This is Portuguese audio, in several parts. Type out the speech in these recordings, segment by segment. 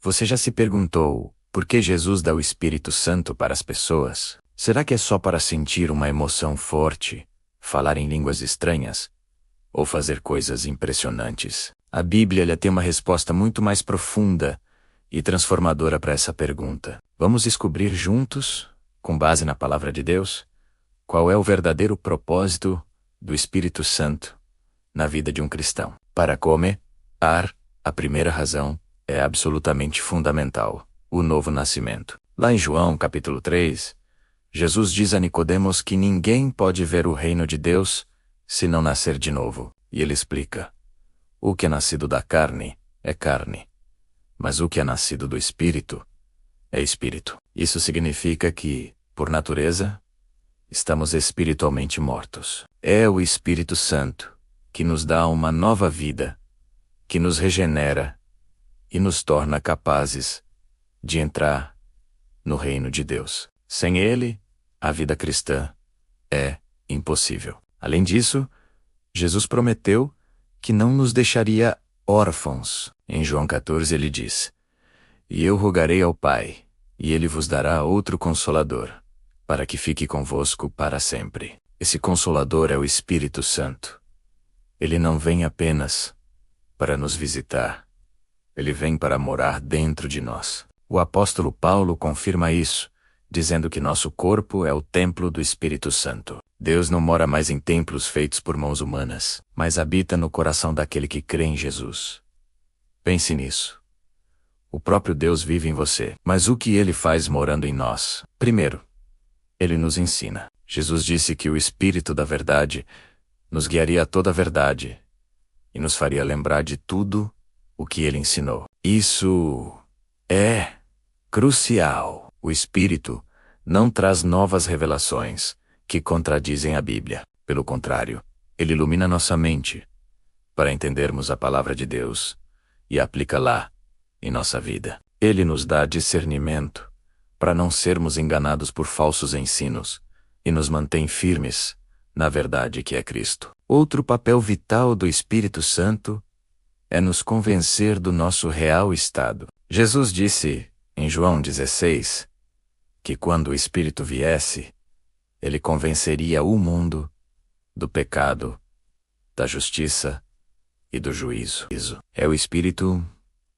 Você já se perguntou por que Jesus dá o Espírito Santo para as pessoas? Será que é só para sentir uma emoção forte, falar em línguas estranhas ou fazer coisas impressionantes? A Bíblia tem uma resposta muito mais profunda e transformadora para essa pergunta. Vamos descobrir juntos, com base na Palavra de Deus, qual é o verdadeiro propósito do Espírito Santo na vida de um cristão. Para começar, a primeira razão é absolutamente fundamental: o novo nascimento. Lá em João capítulo 3, Jesus diz a Nicodemos que ninguém pode ver o reino de Deus se não nascer de novo. E ele explica: o que é nascido da carne é carne, mas o que é nascido do Espírito é Espírito. Isso significa que, por natureza, estamos espiritualmente mortos. É o Espírito Santo que nos dá uma nova vida, que nos regenera e nos torna capazes de entrar no reino de Deus. Sem ele, a vida cristã é impossível. Além disso, Jesus prometeu que não nos deixaria órfãos. Em João 14 ele diz: "E eu rogarei ao Pai, e ele vos dará outro Consolador, para que fique convosco para sempre." Esse Consolador é o Espírito Santo. Ele não vem apenas para nos visitar. Ele vem para morar dentro de nós. O apóstolo Paulo confirma isso, dizendo que nosso corpo é o templo do Espírito Santo. Deus não mora mais em templos feitos por mãos humanas, mas habita no coração daquele que crê em Jesus. Pense nisso. O próprio Deus vive em você. Mas o que ele faz morando em nós? Primeiro, ele nos ensina. Jesus disse que o Espírito da Verdade nos guiaria a toda a verdade e nos faria lembrar de tudo o que ele ensinou. Isso é crucial. O Espírito não traz novas revelações que contradizem a Bíblia. Pelo contrário, ele ilumina nossa mente para entendermos a palavra de Deus e aplica-la em nossa vida. Ele nos dá discernimento para não sermos enganados por falsos ensinos e nos mantém firmes na verdade que é Cristo. Outro papel vital do Espírito Santo é nos convencer do nosso real estado. Jesus disse, em João 16, que quando o Espírito viesse, ele convenceria o mundo do pecado, da justiça e do juízo. É o Espírito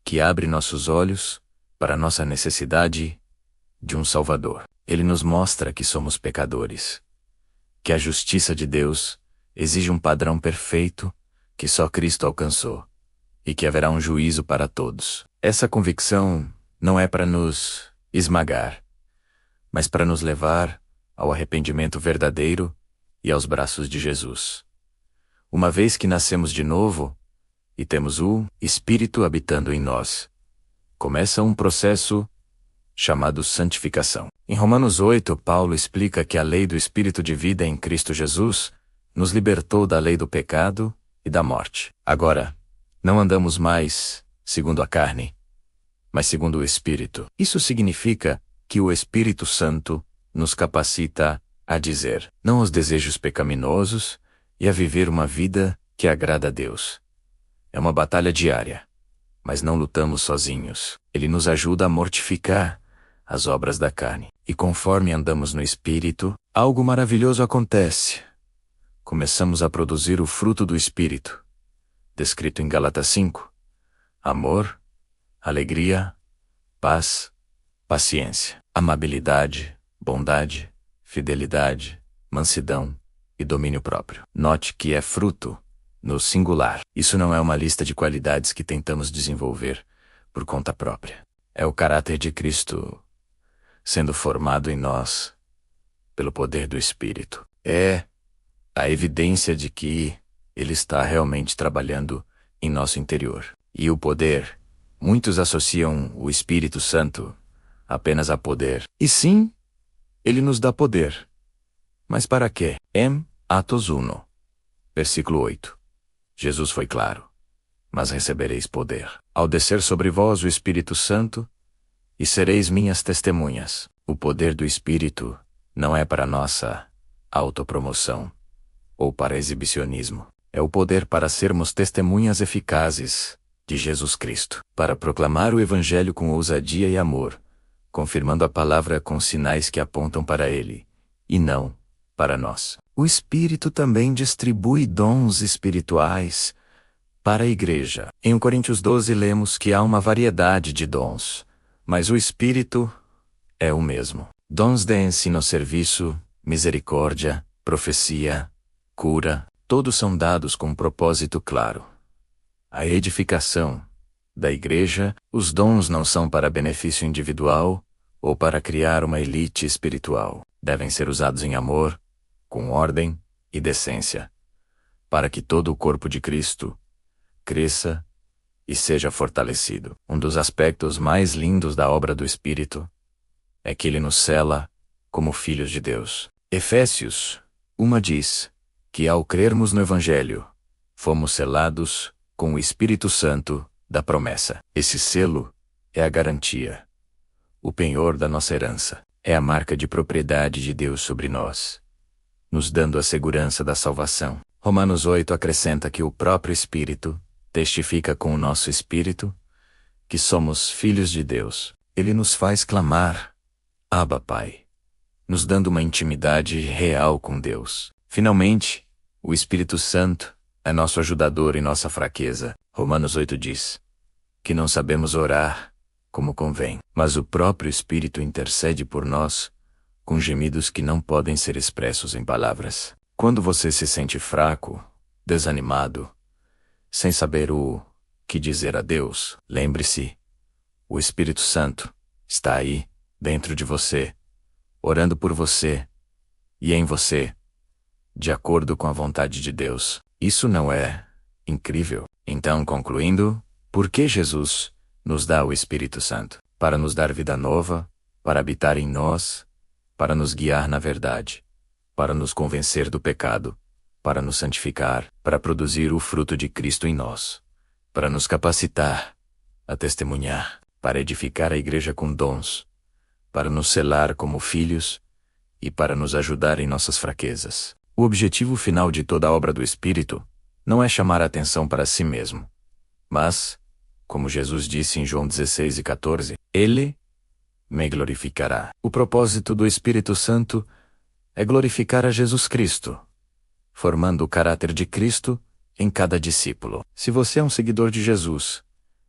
que abre nossos olhos para a nossa necessidade de um Salvador. Ele nos mostra que somos pecadores, que a justiça de Deus exige um padrão perfeito que só Cristo alcançou, e que haverá um juízo para todos. Essa convicção não é para nos esmagar, mas para nos levar ao arrependimento verdadeiro e aos braços de Jesus. Uma vez que nascemos de novo e temos o Espírito habitando em nós, começa um processo chamado santificação. Em Romanos 8, Paulo explica que a lei do Espírito de vida em Cristo Jesus nos libertou da lei do pecado e da morte. Agora, não andamos mais segundo a carne, mas segundo o Espírito. Isso significa que o Espírito Santo nos capacita a dizer não aos desejos pecaminosos e a viver uma vida que agrada a Deus. É uma batalha diária, mas não lutamos sozinhos. Ele nos ajuda a mortificar as obras da carne. E conforme andamos no Espírito, algo maravilhoso acontece. Começamos a produzir o fruto do Espírito, descrito em Gálatas 5. Amor, alegria, paz, paciência, amabilidade, bondade, fidelidade, mansidão e domínio próprio. Note que é fruto no singular. Isso não é uma lista de qualidades que tentamos desenvolver por conta própria. É o caráter de Cristo sendo formado em nós pelo poder do Espírito. É a evidência de que ele está realmente trabalhando em nosso interior. E o poder, muitos associam o Espírito Santo apenas a poder. E sim, ele nos dá poder. Mas para quê? Em Atos 1, versículo 8. Jesus foi claro: mas recebereis poder ao descer sobre vós o Espírito Santo, e sereis minhas testemunhas. O poder do Espírito não é para nossa autopromoção ou para exibicionismo. É o poder para sermos testemunhas eficazes de Jesus Cristo, para proclamar o Evangelho com ousadia e amor, confirmando a palavra com sinais que apontam para Ele, e não para nós. O Espírito também distribui dons espirituais para a Igreja. Em 1 Coríntios 12 lemos que há uma variedade de dons, mas o Espírito é o mesmo. Dons de ensino, serviço, misericórdia, profecia, cura, todos são dados com um propósito claro. A edificação da Igreja, os dons não são para benefício individual ou para criar uma elite espiritual. Devem ser usados em amor, com ordem e decência, para que todo o corpo de Cristo cresça e seja fortalecido. Um dos aspectos mais lindos da obra do Espírito é que ele nos sela como filhos de Deus. Efésios 1 diz que ao crermos no Evangelho, fomos selados com o Espírito Santo da promessa. Esse selo é a garantia, o penhor da nossa herança. É a marca de propriedade de Deus sobre nós, nos dando a segurança da salvação. Romanos 8 acrescenta que o próprio Espírito testifica com o nosso espírito que somos filhos de Deus. Ele nos faz clamar, Abba, Pai, nos dando uma intimidade real com Deus. Finalmente, o Espírito Santo é nosso ajudador em nossa fraqueza. Romanos 8 diz que não sabemos orar como convém, mas o próprio Espírito intercede por nós com gemidos que não podem ser expressos em palavras. Quando você se sente fraco, desanimado, sem saber o que dizer a Deus, lembre-se, o Espírito Santo está aí, dentro de você, orando por você e em você, de acordo com a vontade de Deus. Isso não é incrível? Então, concluindo, por que Jesus nos dá o Espírito Santo? Para nos dar vida nova, para habitar em nós, para nos guiar na verdade, para nos convencer do pecado, para nos santificar, para produzir o fruto de Cristo em nós, para nos capacitar a testemunhar, para edificar a Igreja com dons, para nos selar como filhos e para nos ajudar em nossas fraquezas. O objetivo final de toda a obra do Espírito não é chamar a atenção para si mesmo, mas, como Jesus disse em João 16:14, Ele me glorificará. O propósito do Espírito Santo é glorificar a Jesus Cristo, formando o caráter de Cristo em cada discípulo. Se você é um seguidor de Jesus,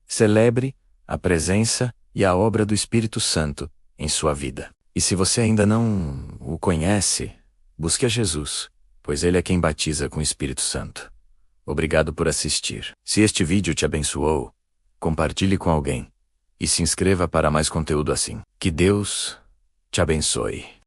celebre a presença e a obra do Espírito Santo em sua vida. E se você ainda não o conhece, busque a Jesus, pois Ele é quem batiza com o Espírito Santo. Obrigado por assistir. Se este vídeo te abençoou, compartilhe com alguém e se inscreva para mais conteúdo assim. Que Deus te abençoe.